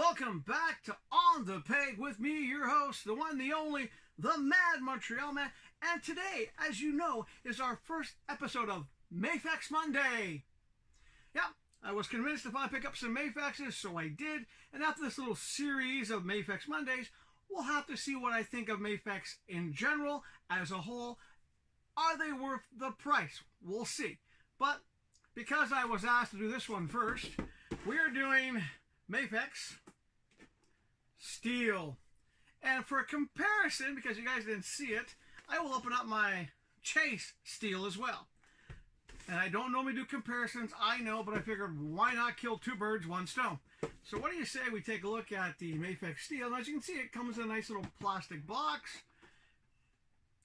Welcome back to On the Peg with me, your host, the one, the only, the Mad Montreal Man. And today, as you know, is our first episode of Mafex Monday. Yeah, I was convinced to finally pick up some Mafexes, so I did. And after this little series of Mafex Mondays, we'll have to see what I think of Mafex in general, as a whole. Are they worth the price? We'll see. But because I was asked to do this one first, we are doing Mafex Steel. And for a comparison, because you guys didn't see it, I will open up my Chase Steel as well. And I don't normally do comparisons, I know, but I figured why not kill two birds, one stone. So what do you say we take a look at the Mafex Steel? And as you can see, it comes in a nice little plastic box.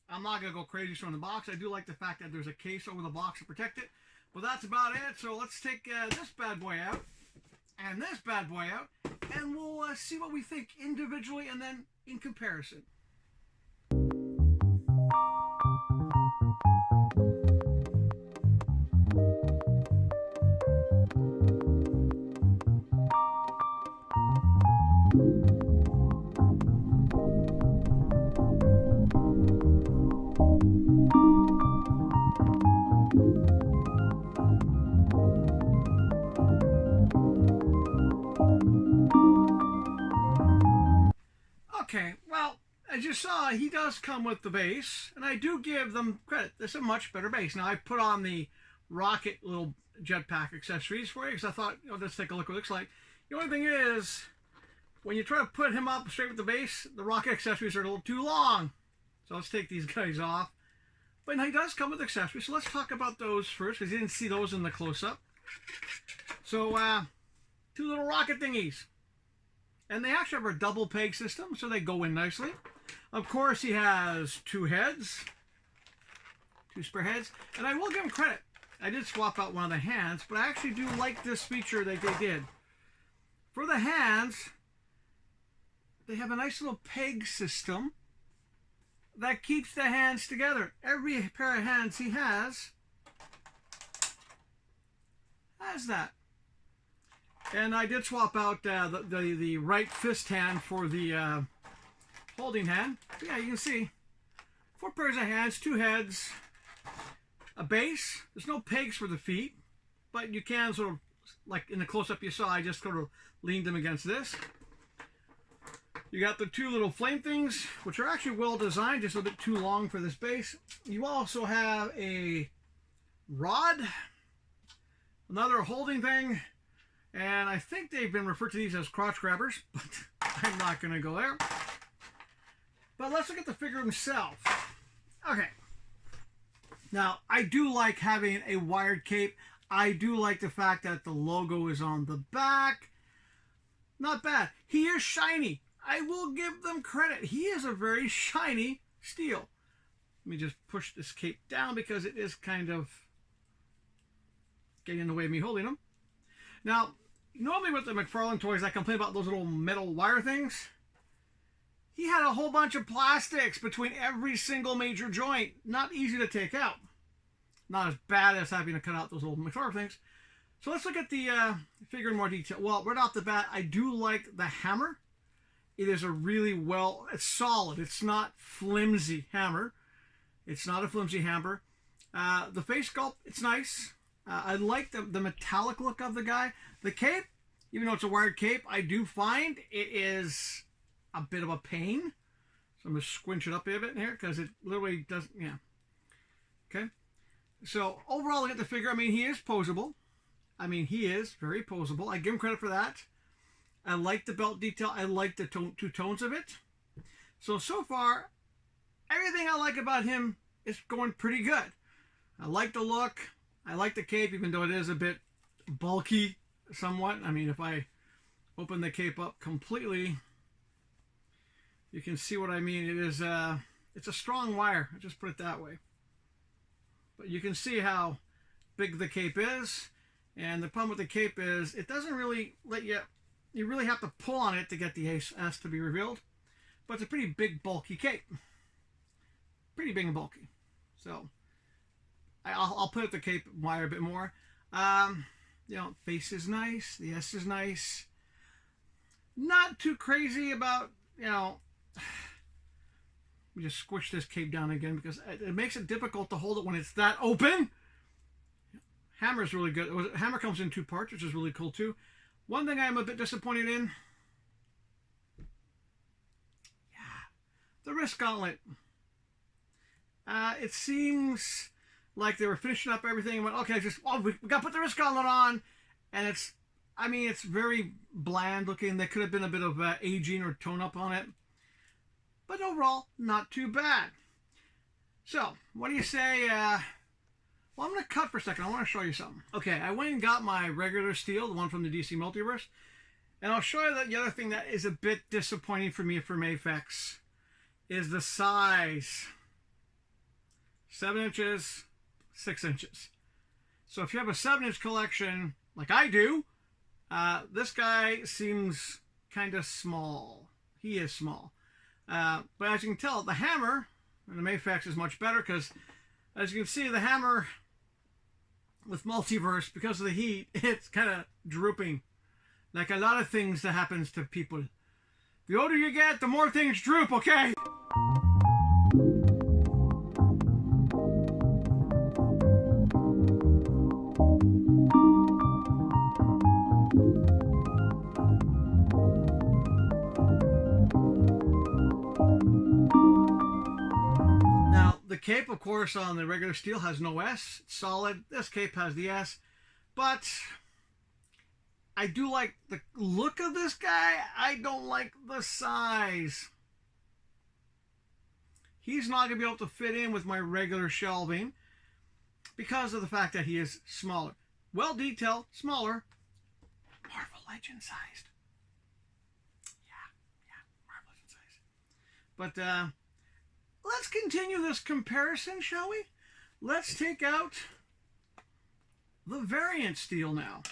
I'm not going to go crazy showing the box. I do like the fact that there's a case over the box to protect it. But that's about it. So let's take this bad boy out and this bad boy out, and we'll see what we think individually and then in comparison. Okay, well, as you saw, he does come with the base, and I do give them credit. This is a much better base. Now, I put on the rocket little jetpack accessories for you, because I thought, let's take a look what it looks like. The only thing is, when you try to put him up straight with the base, the rocket accessories are a little too long. So let's take these guys off. But he does come with accessories, so let's talk about those first, because you didn't see those in the close-up. So, two little rocket thingies. And they actually have a double peg system, so they go in nicely. Of course, he has two heads, two spare heads. And I will give him credit. I did swap out one of the hands, but I actually do like this feature that they did. For the hands, they have a nice little peg system that keeps the hands together. Every pair of hands he has that. And I did swap out the right fist hand for the holding hand. But yeah, you can see 4 pairs of hands, 2 heads, a base. There's no pegs for the feet, but you can sort of, like in the close-up you saw, I just sort of leaned them against this. You got the 2 little flame things, which are actually well designed, just a bit too long for this base. You also have a rod, another holding thing, and I think they've been referred to these as crotch grabbers, but I'm not going to go there. But let's look at the figure himself. Okay. Now, I do like having a wired cape. I do like the fact that the logo is on the back. Not bad. He is shiny. I will give them credit. He is a very shiny steel. Let me just push this cape down because it is kind of getting in the way of me holding him. Now, normally with the McFarlane toys, I complain about those little metal wire things. He had a whole bunch of plastics between every single major joint. Not easy to take out. Not as bad as having to cut out those little McFarlane things. So let's look at the figure in more detail. Well, right off the bat, I do like the hammer. It is a really it's solid. It's not flimsy hammer. It's not a flimsy hammer. The face sculpt, it's nice. I like the metallic look of the guy. The cape, even though it's a wired cape, I do find it is a bit of a pain. So I'm going to squinch it up a bit here because it literally doesn't, yeah. Okay. So overall, look at the figure. I mean, he is posable. I mean, he is very posable. I give him credit for that. I like the belt detail. I like the two tones of it. So far, everything I like about him is going pretty good. I like the look. I like the cape, even though it is a bit bulky somewhat. I mean, if I open the cape up completely, you can see what I mean. It is it's a strong wire. I'll just put it that way. But you can see how big the cape is. And the problem with the cape is it doesn't really let you really have to pull on it to get the S to be revealed. But it's a pretty big, bulky cape. Pretty big and bulky. So I'll put up the cape wire a bit more. You know, face is nice. The S is nice. Not too crazy about, you know, let me just squish this cape down again because it makes it difficult to hold it when it's that open. Hammer is really good. Hammer comes in 2 parts, which is really cool too. One thing I'm a bit disappointed in, the wrist gauntlet. It seems like they were finishing up everything and went, okay, we got to put the wrist gauntlet on. And it's, I mean, it's very bland looking. There could have been a bit of aging or tone up on it. But overall, not too bad. So, what do you say? Well, I'm going to cut for a second. I want to show you something. Okay, I went and got my regular steel, the one from the DC Multiverse. And I'll show you that the other thing that is a bit disappointing for me for Mafex is the size. 7 inches, 6 inches. So if you have a 7-inch collection, like I do, this guy seems kind of small. He is small. But as you can tell, the hammer and the Mafex is much better because, as you can see, the hammer with Multiverse, because of the heat, it's kind of drooping. Like a lot of things that happens to people. The older you get, the more things droop, okay? The cape, of course, on the regular steel has no S. It's solid. This cape has the S. But I do like the look of this guy. I don't like the size. He's not going to be able to fit in with my regular shelving because of the fact that he is smaller. Well detailed, smaller. Marvel Legend sized. Yeah, Marvel Legend sized. But, let's continue this comparison, shall we? Let's take out the variant steel now.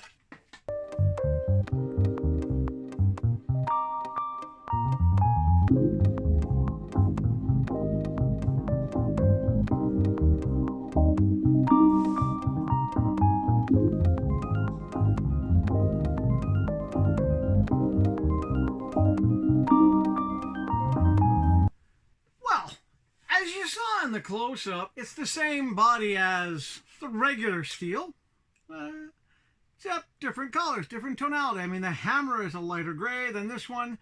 On the close-up, it's the same body as the regular steel, except different colors, different tonality. I mean, the hammer is a lighter gray than this one.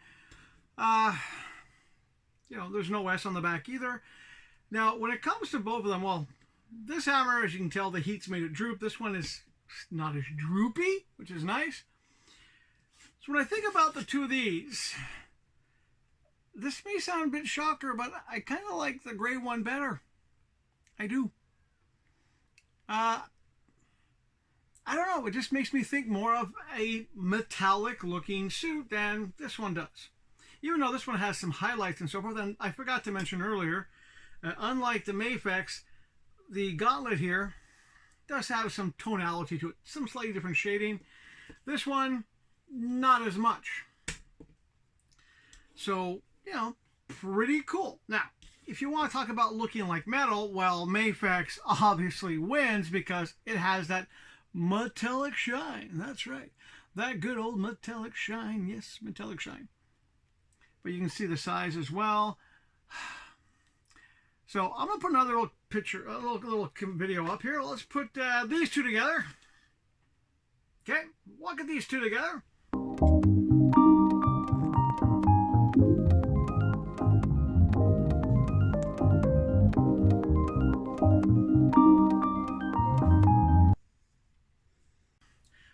You know, there's no S on the back either. Now, when it comes to both of them, well, this hammer, as you can tell, the heat's made it droop. This one is not as droopy, which is nice. So when I think about the two of these, this may sound a bit shocker, but I kind of like the gray one better. I do. I don't know. It just makes me think more of a metallic looking suit than this one does. Even though this one has some highlights and so forth. And I forgot to mention earlier, unlike the Mafex, the gauntlet here does have some tonality to it. Some slightly different shading. This one, not as much. So, you know, pretty cool. Now, if you want to talk about looking like metal, well, Mafex obviously wins because it has that metallic shine. That's right. That good old metallic shine. Yes, metallic shine. But you can see the size as well. So I'm going to put another little picture, a little video up here. Let's put these two together. Okay, look at these two together.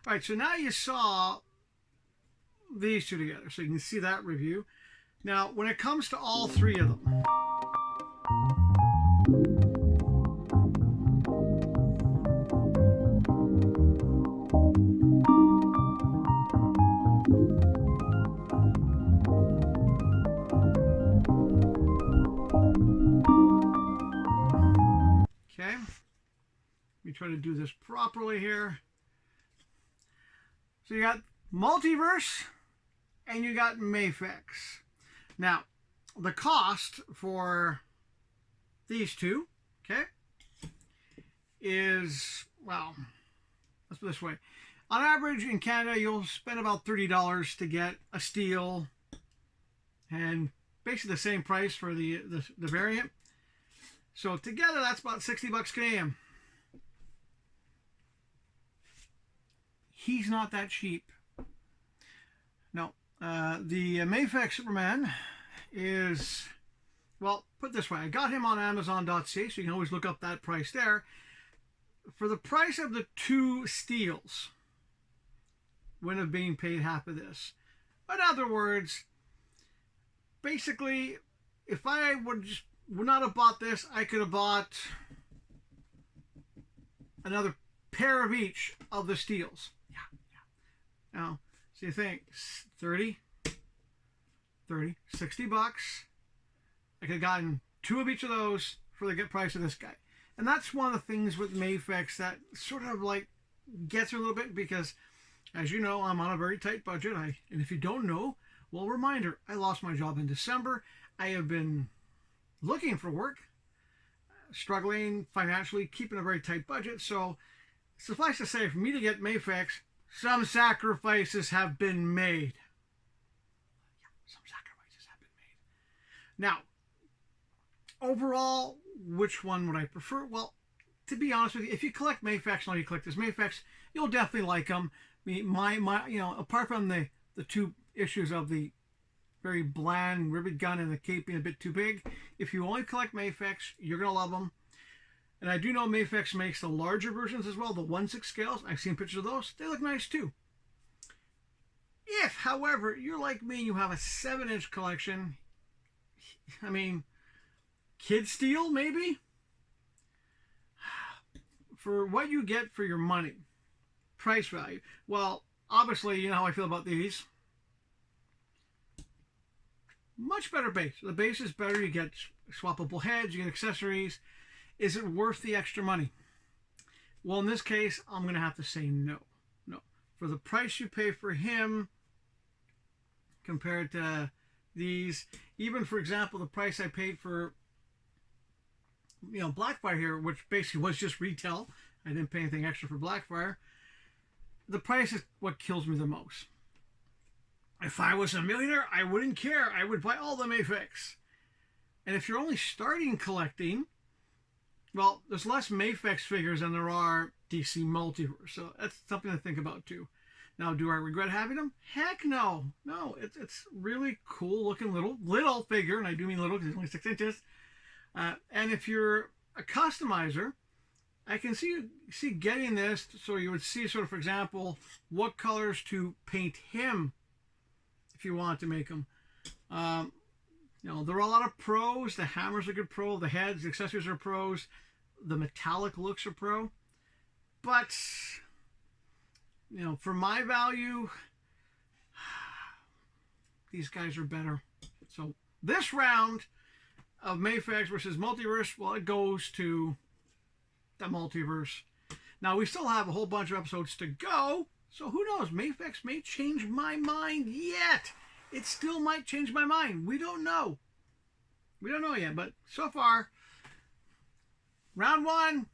All right, so now you saw these two together, so you can see that review. Now, when it comes to all three of them, okay, let me try to do this properly here. So you got Multiverse and you got Mafex. Now, the cost for these two, okay, is, well, let's put it this way. On average, in Canada, you'll spend about $30 to get a steel, and basically the same price for the variant. So together, that's about 60 bucks Canadian. He's not that cheap. No, the Mafex Superman is, well, put it this way. I got him on Amazon.ca, so you can always look up that price there. For the price of the 2 steels, wouldn't have been paid half of this. In other words, basically, if I would not have bought this, I could have bought another pair of each of the steels. Yeah. Now, so you think 30, 60 bucks. I could have gotten 2 of each of those for the price of this guy. And that's one of the things with Mafex that sort of like gets me a little bit, because as you know, I'm on a very tight budget. And if you don't know, well, reminder, I lost my job in December. I have been looking for work, struggling financially, keeping a very tight budget. So suffice to say, for me to get Mafex, some sacrifices have been made. Yeah, some sacrifices have been made. Now, overall, which one would I prefer? Well, to be honest with you, if you collect Mafex, and you collect this Mafex, you'll definitely like them. My you know, apart from the 2 issues of the very bland rivet gun and the cape being a bit too big, if you only collect Mafex, you're gonna love them. And I do know Mafex makes the larger versions as well, the 1/6 scales. I've seen pictures of those. They look nice too. If, however, you're like me and you have a 7-inch collection, I mean, kid steel maybe? For what you get for your money, price value. Well, obviously, you know how I feel about these. Much better base. The base is better. You get swappable heads, you get accessories. Is it worth the extra money? Well, in this case, I'm going to have to say no. No. For the price you pay for him, compared to these, even, for example, the price I paid for, you know, Blackfire here, which basically was just retail. I didn't pay anything extra for Blackfire. The price is what kills me the most. If I was a millionaire, I wouldn't care. I would buy all the Mafex. And if you're only starting collecting, well, there's less Mafex figures than there are DC Multiverse. So that's something to think about too. Now, do I regret having them? Heck no. No, it's really cool looking little figure, and I do mean little because it's only 6 inches. And if you're a customizer, I can see getting this so you would see sort of, for example, what colors to paint him if you want to make them. You know, there are a lot of pros. The hammers are good pro. The heads, the accessories are pros. The metallic looks are pro. But, you know, for my value, these guys are better. So this round of Mafex versus Multiverse, well, it goes to the Multiverse. Now, we still have a whole bunch of episodes to go, so who knows? Mafex may change my mind yet. It still might change my mind. We don't know. We don't know yet, but so far, round 1,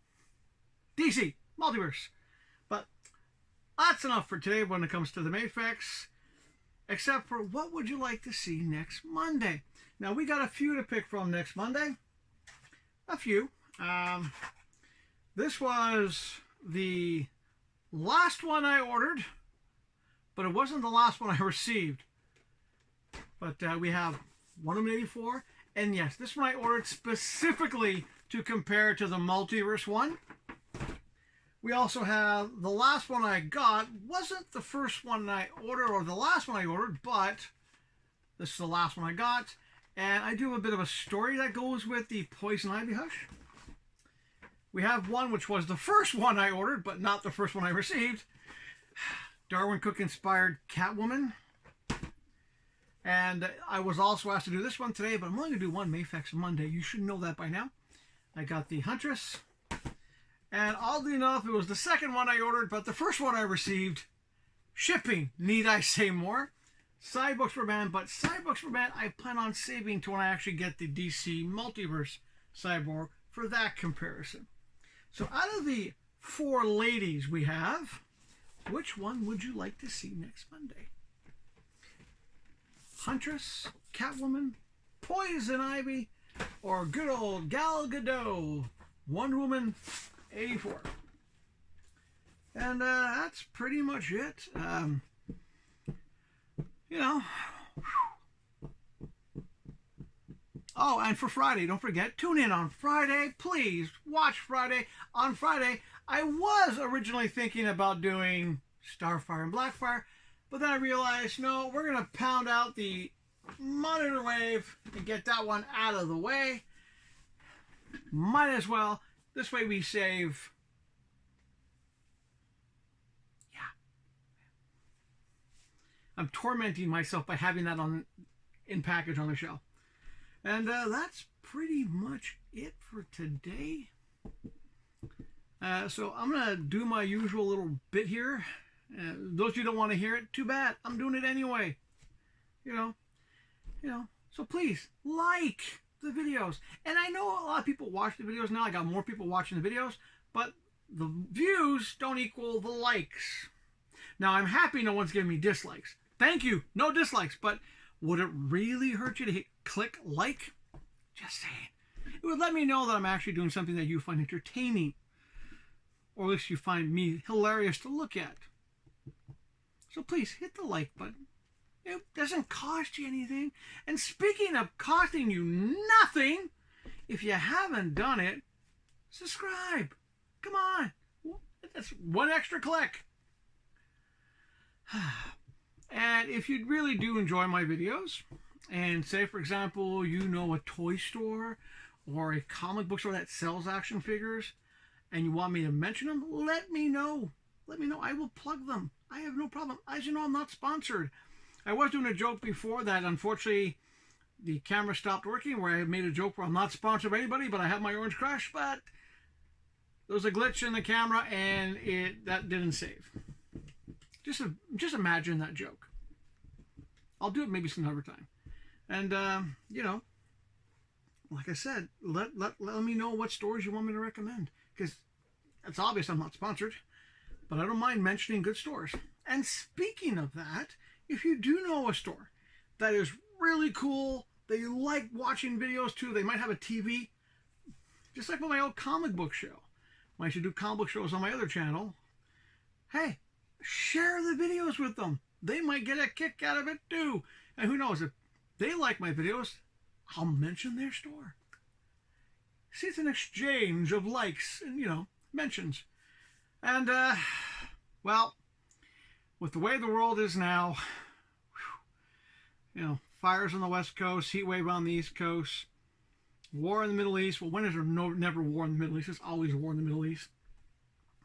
DC, Multiverse. But that's enough for today when it comes to the Mafex, except for what would you like to see next Monday? Now, we got a few to pick from next Monday. A few. This was the last one I ordered, but it wasn't the last one I received. But we have Wonder Woman 84, and yes, this one I ordered specifically to compare to the Multiverse one. We also have the last one I got, wasn't the first one I ordered or the last one I ordered, but this is the last one I got. And I do have a bit of a story that goes with the Poison Ivy Hush. We have one which was the first one I ordered, but not the first one I received. Darwin Cook inspired Catwoman. And I was also asked to do this one today, but I'm only going to do one Mafex Monday. You should know that by now. I got the Huntress. And oddly enough, it was the second one I ordered, but the first one I received. Shipping, need I say more? Cyborg Superman, but Cyborg Superman I plan on saving to when I actually get the DC Multiverse Cyborg for that comparison. So out of the 4 ladies we have, which one would you like to see next Monday? Huntress, Catwoman, Poison Ivy, or good old Gal Gadot, Wonder Woman 84. And that's pretty much it. You know. Oh, and for Friday, don't forget, tune in on Friday. Please watch Friday. On Friday, I was originally thinking about doing Starfire and Blackfire, but then I realized, no, we're going to pound out the Monitor Wave and get that one out of the way. Might as well. This way we save. Yeah. I'm tormenting myself by having that on in package on the show. And that's pretty much it for today. So I'm going to do my usual little bit here. Those of you who don't want to hear it, too bad. I'm doing it anyway. You know. So please, like the videos. And I know a lot of people watch the videos now. I got more people watching the videos. But the views don't equal the likes. Now, I'm happy no one's giving me dislikes. Thank you. No dislikes. But would it really hurt you to click like? Just saying. It would let me know that I'm actually doing something that you find entertaining. Or at least you find me hilarious to look at. So please hit the like button. It doesn't cost you anything. And speaking of costing you nothing, if you haven't done it, subscribe. Come on. That's one extra click. And if you really do enjoy my videos, and say, for example, you know a toy store or a comic book store that sells action figures, and you want me to mention them, let me know. Let me know. I will plug them. I have no problem. As you know, I'm not sponsored. I was doing a joke before that, unfortunately, the camera stopped working, where I made a joke where I'm not sponsored by anybody, but I have my Orange Crush, but there was a glitch in the camera, and that didn't save. Just imagine that joke. I'll do it maybe some other time. And, you know, like I said, let me know what stores you want me to recommend. Because it's obvious I'm not sponsored, but I don't mind mentioning good stores. And speaking of that, if you do know a store that is really cool, that you like watching videos too, they might have a TV, just like with my old comic book show. When I used to do comic book shows on my other channel, hey, share the videos with them. They might get a kick out of it too. And who knows, if they like my videos, I'll mention their store. See, it's an exchange of likes and, you know, mentions. And, well, with the way the world is now, you know, fires on the West Coast, heat wave on the East Coast, war in the Middle East. Well, when is there never war in the Middle East? There's always war in the Middle East.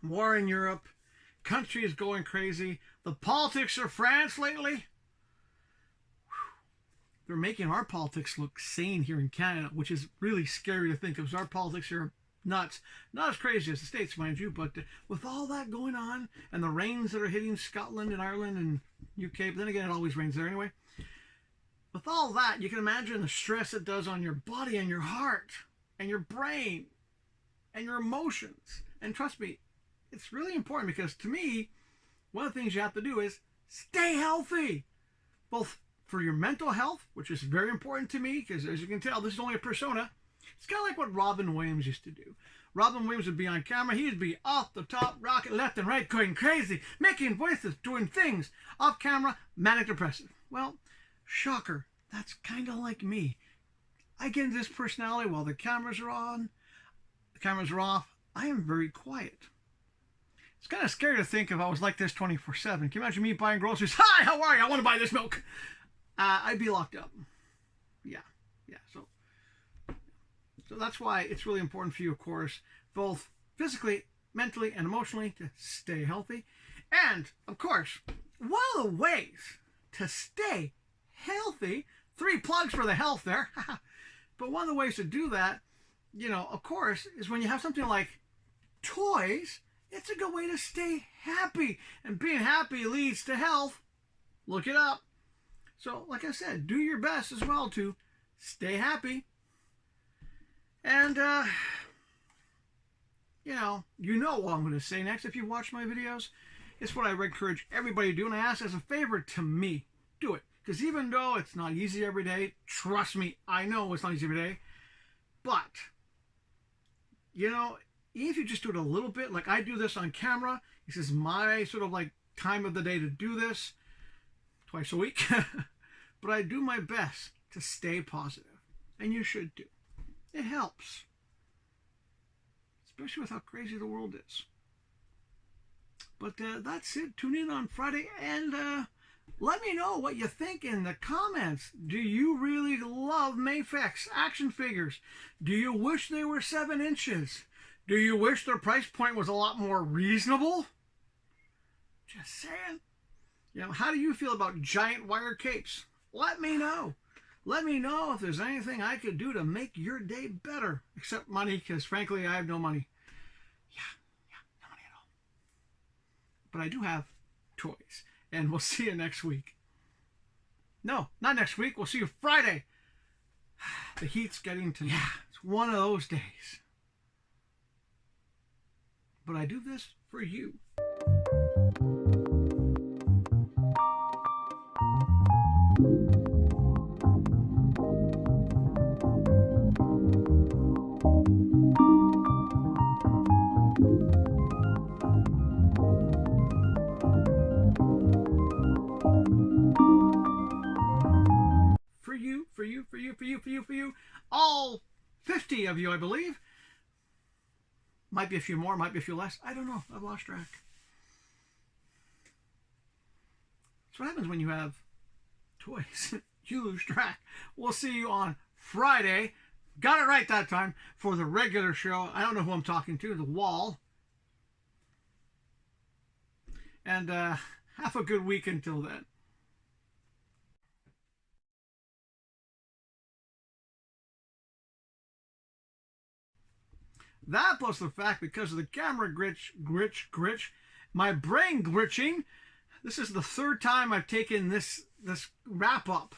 War in Europe. Country is going crazy. The politics of France lately, they're making our politics look sane here in Canada, which is really scary to think of, because our politics here are nuts. Not as crazy as the States, mind you, but with all that going on, and the rains that are hitting Scotland and Ireland and UK, but then again, it always rains there anyway. With all that, you can imagine the stress it does on your body and your heart and your brain and your emotions. And trust me, it's really important, because to me, one of the things you have to do is stay healthy, both for your mental health, which is very important to me, because as you can tell, this is only a persona. It's kind of like what Robin Williams used to do. Robin Williams would be on camera. He'd be off the top, rocking left and right, going crazy, making voices, doing things. Off camera, manic depressive. Well, shocker, that's kind of like me. I get into this personality while the cameras are on, the cameras are off. I am very quiet. It's kind of scary to think if I was like this 24/7. Can you imagine me buying groceries? Hi, how are you? I want to buy this milk. I'd be locked up. Yeah. So that's why it's really important for you, of course, both physically, mentally, and emotionally, to stay healthy. And, of course, one of the ways to stay healthy, 3 plugs for the health there, but one of the ways to do that, you know, of course, is when you have something like toys. It's a good way to stay happy. And being happy leads to health. Look it up. So, like I said, do your best as well to stay happy. And, you know what I'm going to say next if you watch my videos. It's what I encourage everybody to do, and I ask as a favor to me, do it. Because even though it's not easy every day, trust me, I know it's not easy every day, but, you know, even if you just do it a little bit, like I do this on camera, this is my sort of like time of the day to do this, twice a week, but I do my best to stay positive, and you should do. It helps, especially with how crazy the world is. But that's it. Tune in on Friday and let me know what you think in the comments. Do you really love Mafex action figures? Do you wish they were 7 inches? Do you wish their price point was a lot more reasonable? Just saying. You know, how do you feel about giant wire capes? Let me know. Let me know if there's anything I could do to make your day better. Except money, because frankly, I have no money. Yeah, no money at all. But I do have toys. And we'll see you next week. No, not next week. We'll see you Friday. The heat's getting to me. Yeah, it's one of those days. But I do this for you. For you. All 50 of you, I believe. Might be a few more, might be a few less. I don't know. I've lost track. That's what happens when you have toys. You lose track. We'll see you on Friday. Got it right that time for the regular show. I don't know who I'm talking to. The Wall. And have a good week until then. That plus the fact, because of the camera glitch, my brain glitching, this is the 3rd time I've taken this wrap up.